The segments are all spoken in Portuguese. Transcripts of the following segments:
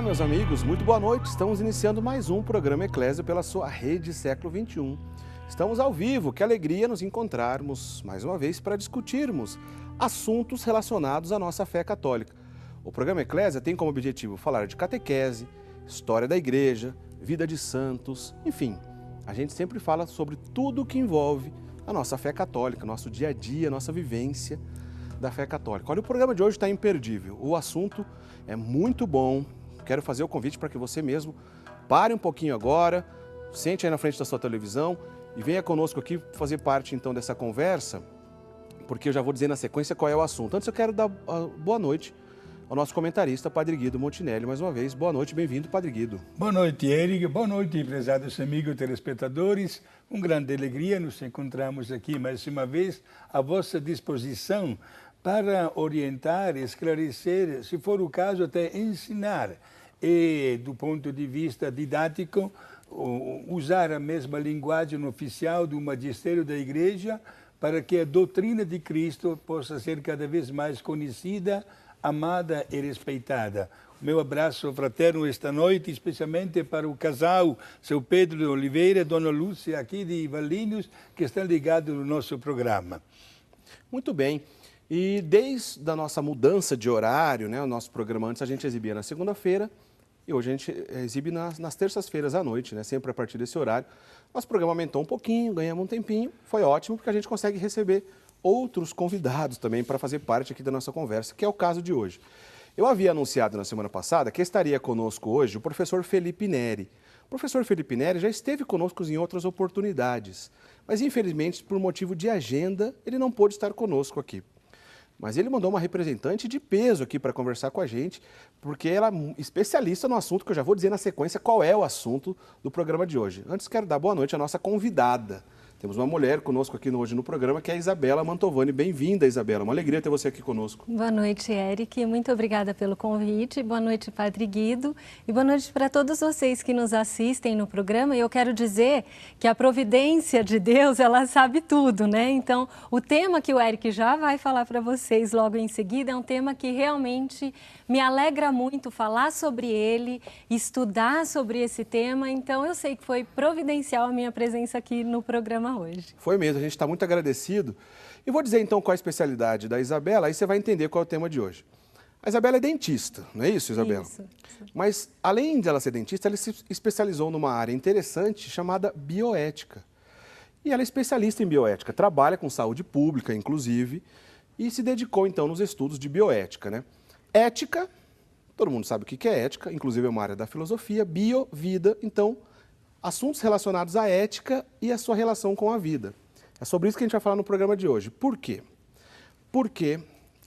Olá, meus amigos, muito boa noite. Estamos iniciando mais um programa Eclésia pela sua rede Século XXI. Estamos ao vivo, que alegria nos encontrarmos mais uma vez para discutirmos assuntos relacionados à nossa fé católica. O programa Eclésia tem como objetivo falar de catequese, história da igreja, vida de santos, enfim. A gente sempre fala sobre tudo que envolve a nossa fé católica, nosso dia a dia, nossa vivência da fé católica. Olha, o programa de hoje está imperdível. O assunto é muito bom. Quero fazer o convite para que você mesmo pare um pouquinho agora, sente aí na frente da sua televisão e venha conosco aqui fazer parte então dessa conversa, porque eu já vou dizer na sequência qual é o assunto. Antes eu quero dar boa noite ao nosso comentarista, Padre Guido Montinelli, mais uma vez. Boa noite, bem-vindo, Padre Guido. Boa noite, Eric. Boa noite, prezados amigos telespectadores. Com grande alegria nos encontramos aqui mais uma vez à vossa disposição para orientar, esclarecer, se for o caso até ensinar e, do ponto de vista didático, usar a mesma linguagem oficial do magistério da Igreja para que a doutrina de Cristo possa ser cada vez mais conhecida, amada e respeitada. O meu abraço fraterno esta noite, especialmente para o casal, seu Pedro de Oliveira e Dona Lúcia, aqui de Valinhos, que estão ligados no nosso programa. Muito bem. E desde a nossa mudança de horário, né, o nosso programa antes a gente exibia na segunda-feira e hoje a gente exibe nas terças-feiras à noite, né, sempre a partir desse horário. Nosso programa aumentou um pouquinho, ganhamos um tempinho, foi ótimo porque a gente consegue receber outros convidados também para fazer parte aqui da nossa conversa, que é o caso de hoje. Eu havia anunciado na semana passada que estaria conosco hoje o professor Felipe Neri. O professor Felipe Neri já esteve conosco em outras oportunidades, mas infelizmente por motivo de agenda ele não pôde estar conosco aqui. Mas ele mandou uma representante de peso aqui para conversar com a gente, porque ela é especialista no assunto, que eu já vou dizer na sequência qual é o assunto do programa de hoje. Antes, quero dar boa noite à nossa convidada. Temos uma mulher conosco aqui hoje no programa, que é a Isabela Mantovani. Bem-vinda, Isabela. Uma alegria ter você aqui conosco. Boa noite, Eric. Muito obrigada pelo convite. Boa noite, Padre Guido. E boa noite para todos vocês que nos assistem no programa. E eu quero dizer que a providência de Deus, ela sabe tudo, né? Então, o tema que o Eric já vai falar para vocês logo em seguida é um tema que realmente me alegra muito falar sobre ele, estudar sobre esse tema. Então, eu sei que foi providencial a minha presença aqui no programa hoje. Foi mesmo, a gente está muito agradecido. E vou dizer então qual é a especialidade da Isabela, aí você vai entender qual é o tema de hoje. A Isabela é dentista, não é isso, Isabela? Isso. Mas, além de ela ser dentista, ela se especializou numa área interessante chamada bioética. E ela é especialista em bioética, trabalha com saúde pública, inclusive, e se dedicou então nos estudos de bioética, né? Ética, todo mundo sabe o que é ética, inclusive é uma área da filosofia, bio, vida, então, assuntos relacionados à ética e a sua relação com a vida. É sobre isso que a gente vai falar no programa de hoje. Por quê? Porque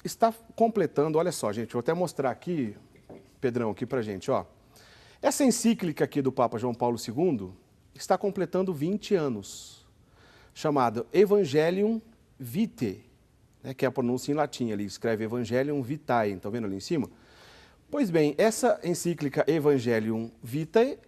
está completando, olha só, gente, vou até mostrar aqui, Pedrão, aqui pra gente, ó. Essa encíclica aqui do Papa João Paulo II está completando 20 anos, chamada Evangelium Vitae, né, que é a pronúncia em latim, ali escreve Evangelium Vitae, estão vendo ali em cima? Pois bem, essa encíclica Evangelium Vitae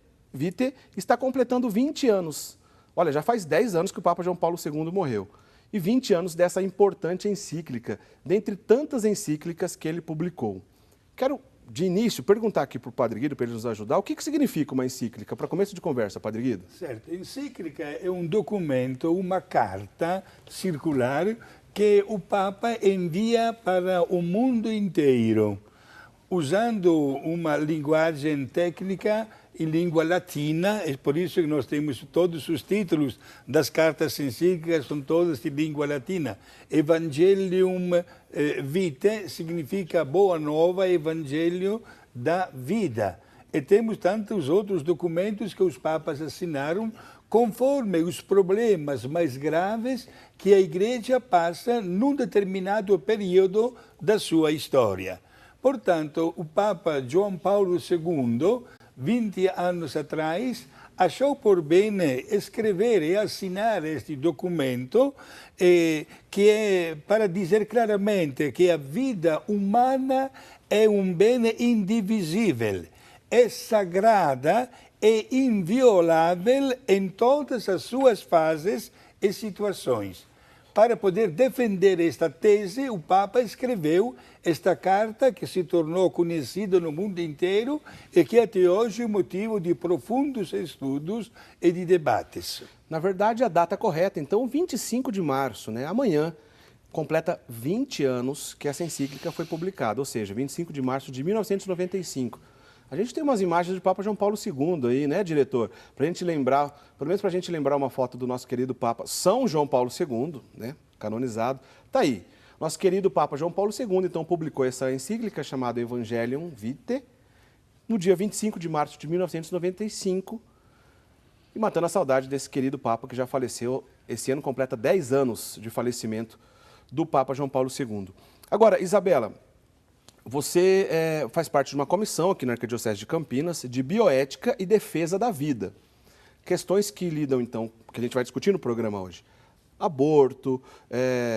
está completando 20 anos. Olha, já faz 10 anos que o Papa João Paulo II morreu. E 20 anos dessa importante encíclica, dentre tantas encíclicas que ele publicou. Quero, de início, perguntar aqui para o Padre Guido, para ele nos ajudar, o que significa uma encíclica? Para começo de conversa, Padre Guido. Certo, encíclica é um documento, uma carta circular que o Papa envia para o mundo inteiro, usando uma linguagem técnica em língua latina, é por isso que nós temos todos os títulos das cartas encíclicas, são todas de língua latina. Evangelium Vitae significa boa nova, evangelho da vida. E temos tantos outros documentos que os papas assinaram conforme os problemas mais graves que a Igreja passa num determinado período da sua história. Portanto, o Papa João Paulo II, 20 anos atrás, achou por bem escrever e assinar este documento, que é para dizer claramente que a vida humana é um bem indivisível, é sagrada e inviolável em todas as suas fases e situações. para poder defender esta tese, o Papa escreveu esta carta que se tornou conhecida no mundo inteiro e que até hoje é motivo de profundos estudos e de debates. Na verdade, a data correta, então, 25 de março, né? Amanhã, completa 20 anos que essa encíclica foi publicada, ou seja, 25 de março de 1995. A gente tem umas imagens do Papa João Paulo II aí, né, diretor? Para a gente lembrar, pelo menos para a gente lembrar uma foto do nosso querido Papa São João Paulo II, né, canonizado. Tá aí. Nosso querido Papa João Paulo II, então, publicou essa encíclica chamada Evangelium Vitae, no dia 25 de março de 1995, e matando a saudade desse querido Papa que já faleceu. Esse ano completa 10 anos de falecimento do Papa João Paulo II. Agora, Isabela, você faz parte de uma comissão aqui na Arquidiocese de Campinas de bioética e defesa da vida. Questões que lidam, então, que a gente vai discutir no programa hoje. Aborto,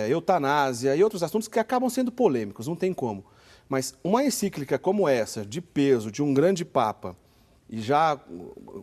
eutanásia e outros assuntos que acabam sendo polêmicos, não tem como. Mas uma encíclica como essa, de peso, de um grande Papa, e já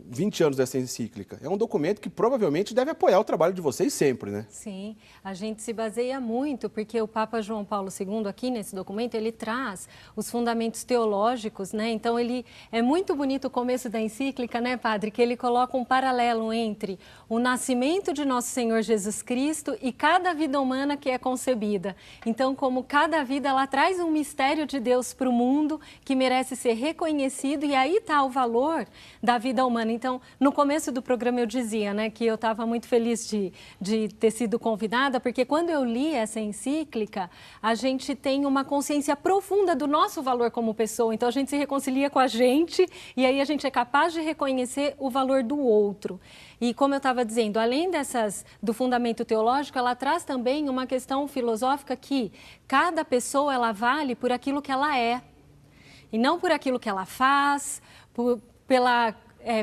20 anos dessa encíclica, é um documento que provavelmente deve apoiar o trabalho de vocês sempre, né? Sim, a gente se baseia muito, porque o Papa João Paulo II, aqui nesse documento, ele traz os fundamentos teológicos, né? Então, ele é muito bonito o começo da encíclica, né, padre? Que ele coloca um paralelo entre o nascimento de nosso Senhor Jesus Cristo e cada vida humana que é concebida. Então, como cada vida, ela traz um mistério de Deus para o mundo que merece ser reconhecido, e aí está o valor da vida humana. Então, no começo do programa eu dizia, né, que eu estava muito feliz de ter sido convidada, porque quando eu li essa encíclica, a gente tem uma consciência profunda do nosso valor como pessoa. Então, a gente se reconcilia com a gente e aí a gente é capaz de reconhecer o valor do outro. E como eu estava dizendo, além do fundamento teológico, ela traz também uma questão filosófica que cada pessoa ela vale por aquilo que ela é e não por aquilo que ela faz, pela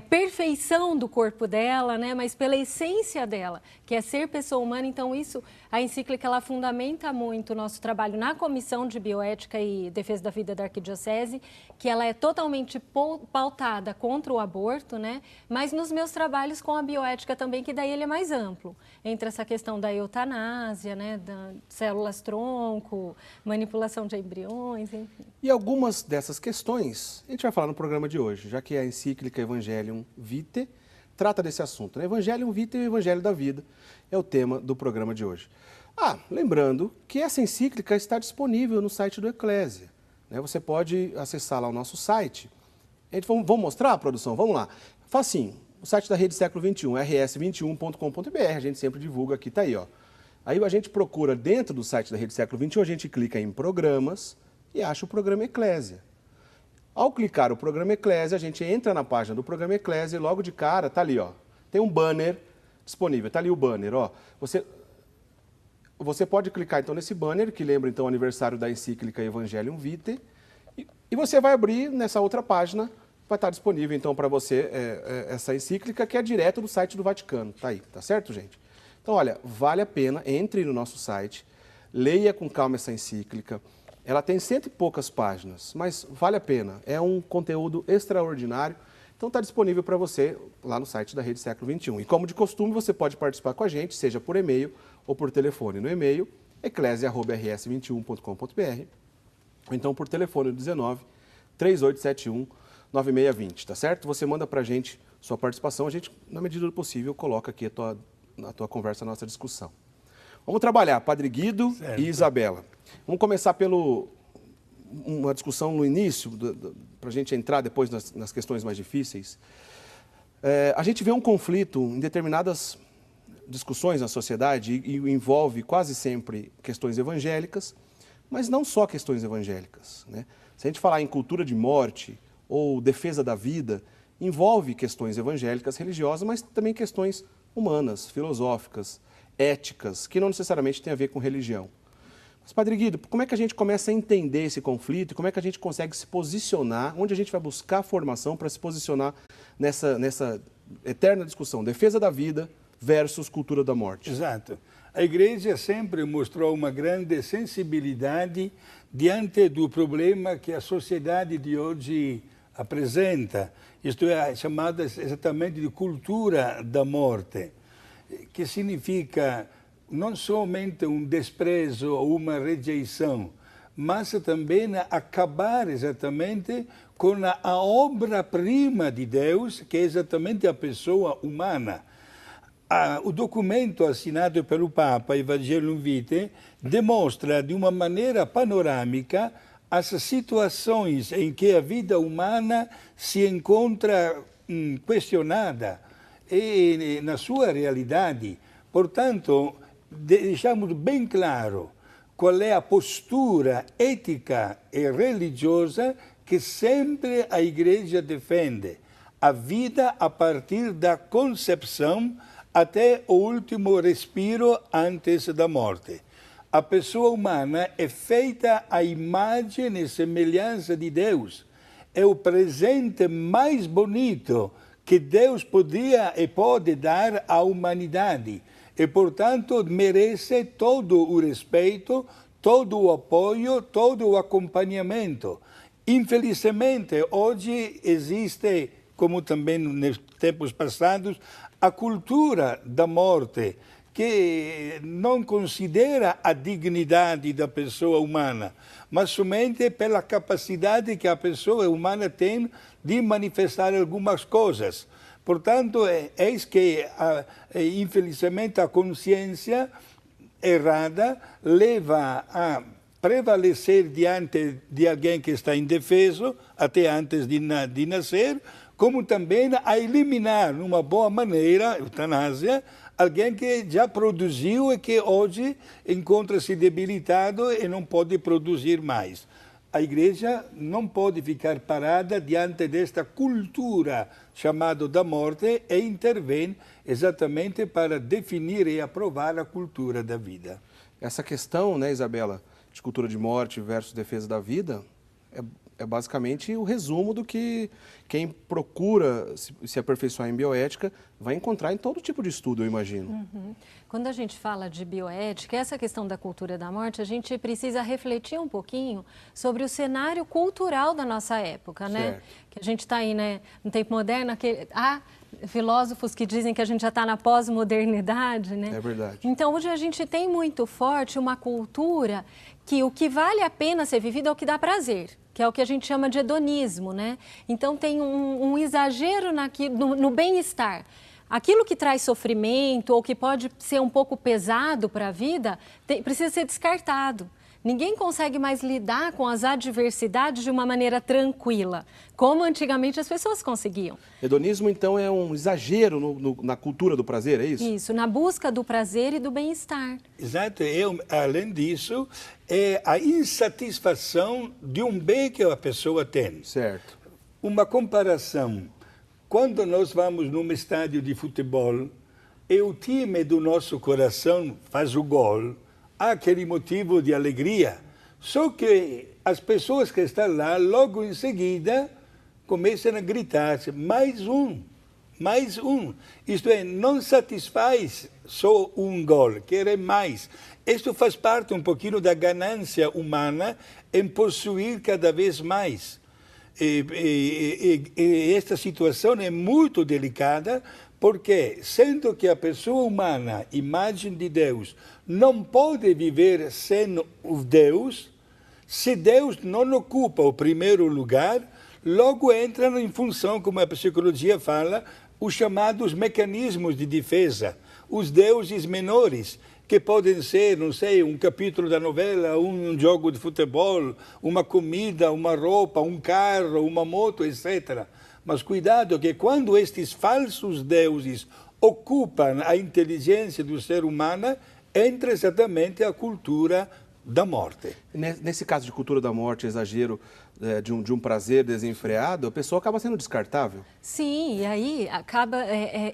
perfeição do corpo dela, né? Mas pela essência dela, que é ser pessoa humana. Então, isso, a encíclica, ela fundamenta muito o nosso trabalho na Comissão de Bioética e Defesa da Vida da Arquidiocese, que ela é totalmente pautada contra o aborto, né? Mas nos meus trabalhos com a bioética também, que daí ele é mais amplo, entre essa questão da eutanásia, né? Da células-tronco, manipulação de embriões, enfim. E algumas dessas questões a gente vai falar no programa de hoje, já que a encíclica Evangelium Vitae trata desse assunto, né? Evangelium Vitae e o Evangelho da Vida é o tema do programa de hoje. Lembrando que essa encíclica está disponível no site do Eclésia, né? Você pode acessar lá o nosso site. Vamos mostrar a produção? Vamos lá. Facinho. O site da Rede Século XXI, rs21.com.br, a gente sempre divulga aqui, tá aí, ó. Aí a gente procura dentro do site da Rede Século XXI, a gente clica em programas e acha o programa Eclésia. Ao clicar o programa Eclésia, a gente entra na página do programa Eclésia e logo de cara tá ali, ó. Tem um banner disponível, tá ali o banner, ó. Você pode clicar então nesse banner, que lembra então o aniversário da encíclica Evangelium Vitae, e você vai abrir nessa outra página, vai estar disponível então para você essa encíclica, que é direto do site do Vaticano. Tá aí, tá certo, gente? Então, olha, vale a pena, entre no nosso site, leia com calma essa encíclica. Ela tem 100 e poucas páginas, mas vale a pena. É um conteúdo extraordinário. Então está disponível para você lá no site da Rede Século XXI. E como de costume, você pode participar com a gente, seja por e-mail ou por telefone. No e-mail, eclesia@rs21.com.br, ou então por telefone 19 3871 9620, tá certo? Você manda para a gente sua participação, a gente, na medida do possível, coloca aqui a tua conversa, a nossa discussão. Vamos trabalhar, Padre Guido certo. E Isabela. Vamos começar uma discussão no início, para a gente entrar depois nas questões mais difíceis. A gente vê um conflito em determinadas discussões na sociedade e envolve quase sempre questões evangélicas, mas não só questões evangélicas, né? Se a gente falar em cultura de morte ou defesa da vida, envolve questões evangélicas, religiosas, mas também questões humanas, filosóficas, éticas, que não necessariamente têm a ver com religião. Mas, Padre Guido, como é que a gente começa a entender esse conflito? Como é que a gente consegue se posicionar? Onde a gente vai buscar formação para se posicionar nessa eterna discussão? Defesa da vida versus cultura da morte. Exato. A Igreja sempre mostrou uma grande sensibilidade diante do problema que a sociedade de hoje apresenta. Isto é chamada exatamente de cultura da morte, que significa não somente um desprezo ou uma rejeição, mas também acabar exatamente com a obra-prima de Deus, que é exatamente a pessoa humana. O documento assinado pelo Papa, Evangelho Vitae, demonstra de uma maneira panorâmica as situações em que a vida humana se encontra questionada e na sua realidade. Portanto, deixamos bem claro qual é a postura ética e religiosa que sempre a Igreja defende. A vida a partir da concepção até o último respiro antes da morte. A pessoa humana é feita à imagem e semelhança de Deus. É o presente mais bonito que Deus podia e pode dar à humanidade. E, portanto, merece todo o respeito, todo o apoio, todo o acompanhamento. Infelizmente, hoje existe, como também nos tempos passados, a cultura da morte, que não considera a dignidade da pessoa humana, mas somente pela capacidade que a pessoa humana tem de manifestar algumas coisas. Portanto, eis que, infelizmente, a consciência errada leva a prevalecer diante de alguém que está indefeso, até antes de nascer, como também a eliminar, numa boa maneira, eutanásia, alguém que já produziu e que hoje encontra-se debilitado e não pode produzir mais. A Igreja não pode ficar parada diante desta cultura chamada da morte e intervém exatamente para definir e aprovar a cultura da vida. Essa questão, né, Isabela, de cultura de morte versus defesa da vida, é basicamente o resumo do que quem procura se aperfeiçoar em bioética vai encontrar em todo tipo de estudo, eu imagino. Quando a gente fala de bioética, essa questão da cultura da morte, a gente precisa refletir um pouquinho sobre o cenário cultural da nossa época, né? Certo. Que a gente está aí, né, no tempo moderno, há filósofos que dizem que a gente já está na pós-modernidade, né? É verdade. Então, hoje a gente tem muito forte uma cultura que o que vale a pena ser vivido é o que dá prazer, que é o que a gente chama de hedonismo, né? Então, tem um exagero no bem-estar. Aquilo que traz sofrimento ou que pode ser um pouco pesado para a vida, precisa ser descartado. Ninguém consegue mais lidar com as adversidades de uma maneira tranquila, como antigamente as pessoas conseguiam. Hedonismo, então, é um exagero na cultura do prazer, é isso? Isso, na busca do prazer e do bem-estar. Exato. Além disso, é a insatisfação de um bem que a pessoa tem. Certo. Uma comparação. Quando nós vamos num estádio de futebol e o time do nosso coração faz o gol, há aquele motivo de alegria. Só que as pessoas que estão lá, logo em seguida, começam a gritar, mais um. Isto é, não satisfaz só um gol, querem mais. Isto faz parte um pouquinho da ganância humana em possuir cada vez mais. E esta situação é muito delicada, porque, sendo que a pessoa humana, imagem de Deus, não pode viver sem o Deus, se Deus não ocupa o primeiro lugar, logo entra em função, como a psicologia fala, os chamados mecanismos de defesa, os deuses menores, que podem ser, não sei, um capítulo da novela, um jogo de futebol, uma comida, uma roupa, um carro, uma moto, etc. Mas cuidado que quando estes falsos deuses ocupam a inteligência do ser humano, entra exatamente a cultura da morte. Nesse caso de cultura da morte, exagero de um prazer desenfreado, a pessoa acaba sendo descartável. Sim, e aí acaba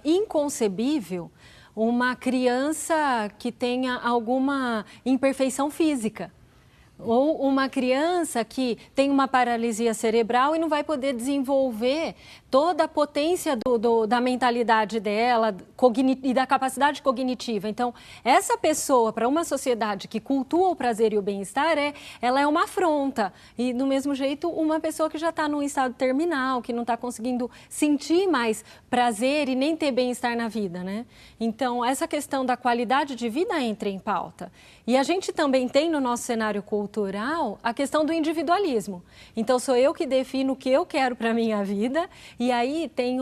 inconcebível uma criança que tenha alguma imperfeição física. Ou uma criança que tem uma paralisia cerebral e não vai poder desenvolver toda a potência da mentalidade dela e da capacidade cognitiva. Então, essa pessoa, para uma sociedade que cultua o prazer e o bem-estar, ela é uma afronta. E, do mesmo jeito, uma pessoa que já está num estado terminal, que não está conseguindo sentir mais prazer e nem ter bem-estar na vida, né? Então, essa questão da qualidade de vida entra em pauta. E a gente também tem no nosso cenário cultural a questão do individualismo. Então, sou eu que defino o que eu quero para a minha vida, e aí tem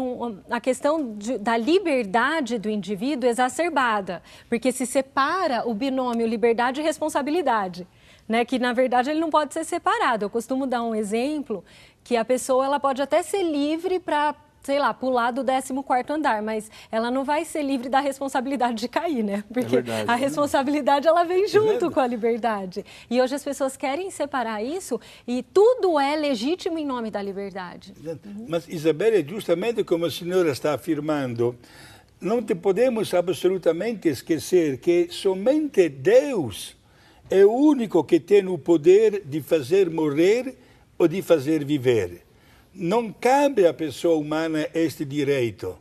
a questão da liberdade do indivíduo exacerbada, porque se separa o binômio liberdade e responsabilidade, né? Que, na verdade, ele não pode ser separado. Eu costumo dar um exemplo que a pessoa ela pode até ser livre para, sei lá, pular do 14º andar, mas ela não vai ser livre da responsabilidade de cair, né? Porque a responsabilidade, ela vem junto com a liberdade. E hoje as pessoas querem separar isso e tudo é legítimo em nome da liberdade. Mas, Isabelle, justamente como a senhora está afirmando, não podemos absolutamente esquecer que somente Deus é o único que tem o poder de fazer morrer ou de fazer viver. Não cabe à pessoa humana este direito,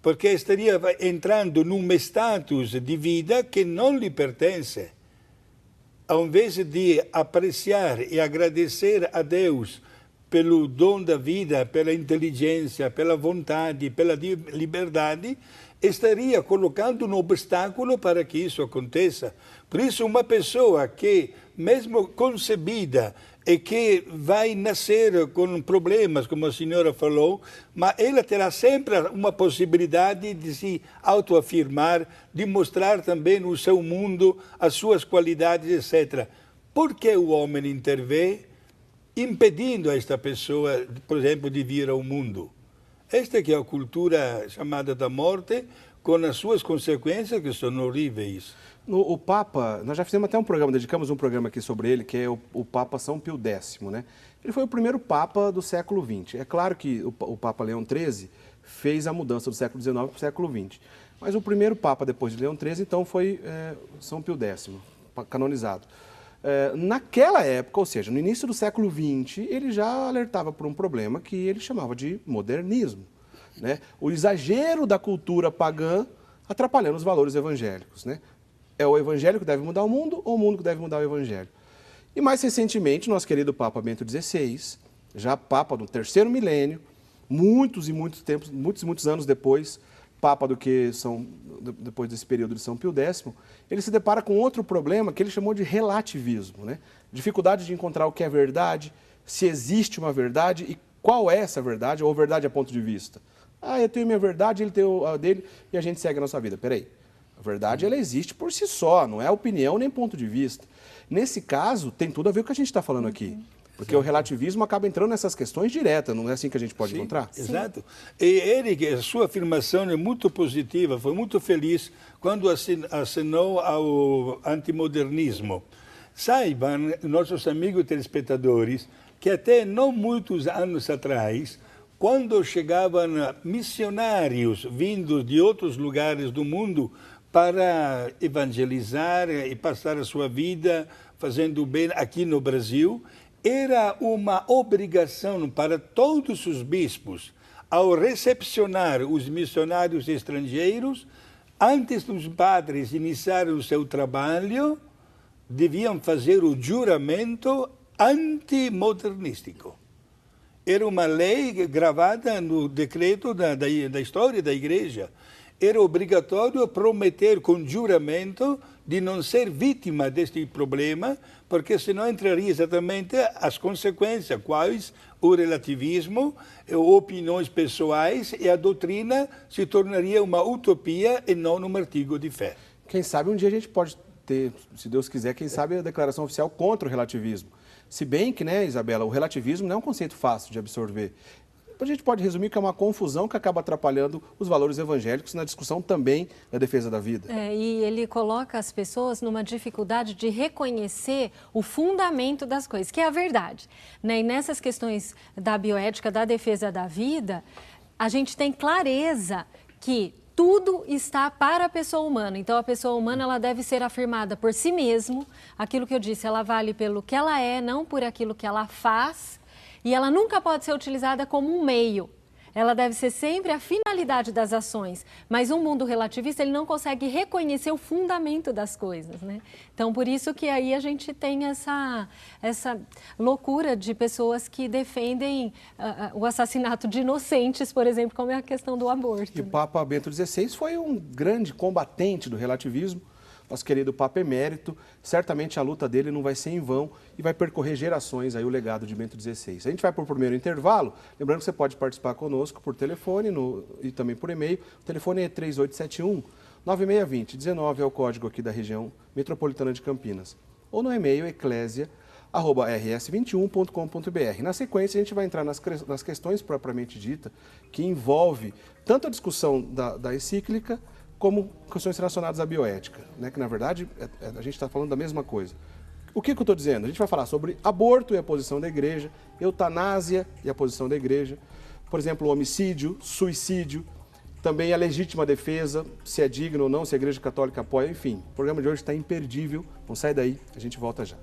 porque estaria entrando num status de vida que não lhe pertence. Ao invés de apreciar e agradecer a Deus pelo dom da vida, pela inteligência, pela vontade, pela liberdade, estaria colocando um obstáculo para que isso aconteça. Por isso, uma pessoa que, mesmo concebida, e que vai nascer com problemas, como a senhora falou, mas ela terá sempre uma possibilidade de se autoafirmar, de mostrar também o seu mundo, as suas qualidades, etc. Por que o homem intervém impedindo esta pessoa, por exemplo, de vir ao mundo? Esta que é a cultura chamada da morte, com as suas consequências que são horríveis. O Papa, nós já fizemos até um programa, dedicamos um programa aqui sobre ele, que é o Papa São Pio X, né? Ele foi o primeiro Papa do século XX. É claro que o Papa Leão XIII fez a mudança do século XIX para o século XX. Mas o primeiro Papa depois de Leão XIII, então, foi São Pio X, canonizado. Naquela época, ou seja, no início do século XX, ele já alertava por um problema que ele chamava de modernismo, né? O exagero da cultura pagã atrapalhando os valores evangélicos, né? É o evangelho que deve mudar o mundo ou o mundo que deve mudar o evangelho? E mais recentemente, nosso querido Papa Bento XVI, já Papa do terceiro milênio, muitos anos depois, Papa depois desse período de São Pio X, ele se depara com outro problema que ele chamou de relativismo, né? Dificuldade de encontrar o que é verdade, se existe uma verdade e qual é essa verdade, ou verdade a ponto de vista. Eu tenho minha verdade, ele tem a dele e a gente segue a nossa vida. Peraí. A verdade, ela existe por si só, não é opinião nem ponto de vista. Nesse caso, tem tudo a ver com o que a gente está falando aqui. Porque o relativismo acaba entrando nessas questões diretas, não é assim que a gente pode encontrar? Exato. E Eric, a sua afirmação é muito positiva, foi muito feliz quando assinou ao antimodernismo. Saibam, nossos amigos telespectadores, que até não muitos anos atrás, quando chegavam missionários vindos de outros lugares do mundo para evangelizar e passar a sua vida fazendo bem aqui no Brasil, era uma obrigação para todos os bispos, ao recepcionar os missionários estrangeiros, antes dos padres iniciarem o seu trabalho, deviam fazer o juramento antimodernístico. Era uma lei gravada no decreto da história da igreja. Era obrigatório prometer com juramento de não ser vítima deste problema, porque senão entraria exatamente as consequências, quais o relativismo, opiniões pessoais, e a doutrina se tornaria uma utopia e não um artigo de fé. Quem sabe um dia a gente pode ter, se Deus quiser, quem sabe a declaração oficial contra o relativismo. Se bem que, né, Isabela, o relativismo não é um conceito fácil de absorver. A gente pode resumir que é uma confusão que acaba atrapalhando os valores evangélicos na discussão também da defesa da vida. E ele coloca as pessoas numa dificuldade de reconhecer o fundamento das coisas, que é a verdade, né? E nessas questões da bioética, da defesa da vida, a gente tem clareza que tudo está para a pessoa humana. Então, a pessoa humana ela deve ser afirmada por si mesmo. Aquilo que eu disse, ela vale pelo que ela é, não por aquilo que ela faz. E ela nunca pode ser utilizada como um meio. Ela deve ser sempre a finalidade das ações. Mas um mundo relativista, ele não consegue reconhecer o fundamento das coisas, né? Então, por isso que aí a gente tem essa loucura de pessoas que defendem o assassinato de inocentes, por exemplo, como é a questão do aborto. E o Papa Bento XVI foi um grande combatente do relativismo. Nosso querido Papa Emérito, certamente a luta dele não vai ser em vão e vai percorrer gerações aí o legado de Bento XVI. A gente vai para o primeiro intervalo, lembrando que você pode participar conosco por telefone e também por e-mail. O telefone é 3871-9620, 19 é o código aqui da região metropolitana de Campinas. Ou no e-mail eclesia@rs21.com.br. Na sequência, a gente vai entrar nas questões propriamente dita, que envolve tanto a discussão da encíclica, como questões relacionadas à bioética, né? Que na verdade a gente está falando da mesma coisa. O que eu estou dizendo? A gente vai falar sobre aborto e a posição da igreja, eutanásia e a posição da igreja, por exemplo, o homicídio, suicídio, também a legítima defesa, se é digno ou não, se a igreja católica apoia, enfim. O programa de hoje está imperdível, não sai daí, a gente volta já.